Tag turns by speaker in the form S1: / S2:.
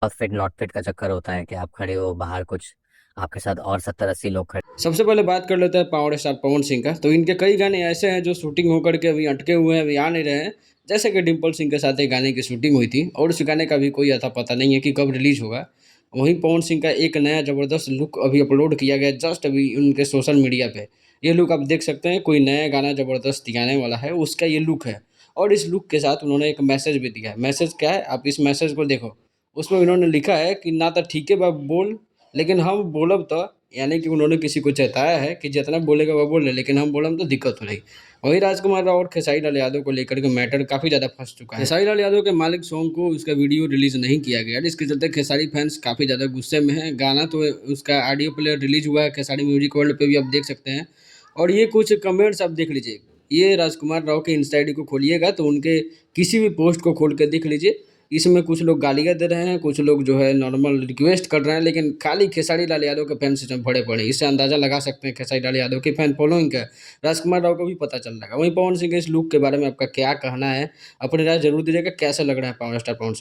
S1: बहुत fit not fit का चक्कर होता है कि आप खड़े हो बाहर, कुछ आपके साथ और 70-80 लोग खड़े।
S2: सबसे पहले बात कर लेते हैं पावर स्टार पवन सिंह का। तो इनके कई गाने ऐसे हैं जो शूटिंग होकर के अभी अटके हुए हैं, अभी आ नहीं रहे हैं। जैसे कि डिम्पल सिंह के साथ एक गाने की शूटिंग हुई थी और उस गाने का भी कोई अता पता नहीं है कि कब रिलीज होगा। वहीं पवन सिंह का एक नया ज़बरदस्त लुक अभी अपलोड किया गया जस्ट अभी उनके सोशल मीडिया पे। ये लुक आप देख सकते हैं, कोई नया गाना ज़बरदस्त दिखाने वाला है, उसका ये लुक है। और इस लुक के साथ उन्होंने एक मैसेज भी दिया है। मैसेज क्या है, आप इस मैसेज को देखो। उसमें उन्होंने लिखा है कि ना तो ठीक है बा बोल, लेकिन हम बोलब तो, यानी कि उन्होंने किसी को चेताया है कि जितना बोलेगा वह बोल ले, लेकिन हम बोलम तो दिक्कत हो रही। वहीं राजकुमार राव और खेसारी लाल यादव को लेकर के मैटर काफ़ी ज़्यादा फंस चुका है। खेसारी लाल यादव के मालिक सॉन्ग को उसका वीडियो रिलीज नहीं किया गया, जिसके चलते खेसारी फैंस काफ़ी ज़्यादा गुस्से में हैं। गाना तो उसका ऑडियो प्लेयर रिलीज हुआ है, खेसारी म्यूजिक वर्ल्ड पे भी आप देख सकते हैं। और ये कुछ कमेंट्स आप देख लीजिए। ये राजकुमार राव के इंस्टा आईडी को खोलिएगा तो उनके किसी भी पोस्ट को खोल के देख लीजिए। इसमें कुछ लोग गालियाँ दे रहे हैं, कुछ लोग जो है नॉर्मल रिक्वेस्ट कर रहे हैं, लेकिन खाली खेसारी लाल यादव के फैन सिस्टम भरे पड़े हैं। इससे अंदाज़ा लगा सकते हैं खेसारी लाल यादव की फैन फॉलोइंग का। राजकुमार राव को भी पता चल जाएगा। वहीं पवन सिंह के इस लुक के बारे में आपका क्या कहना है? अपनी राय जरूर दीजिएगा। कैसा लग रहा है पावर स्टार पवन सिंह?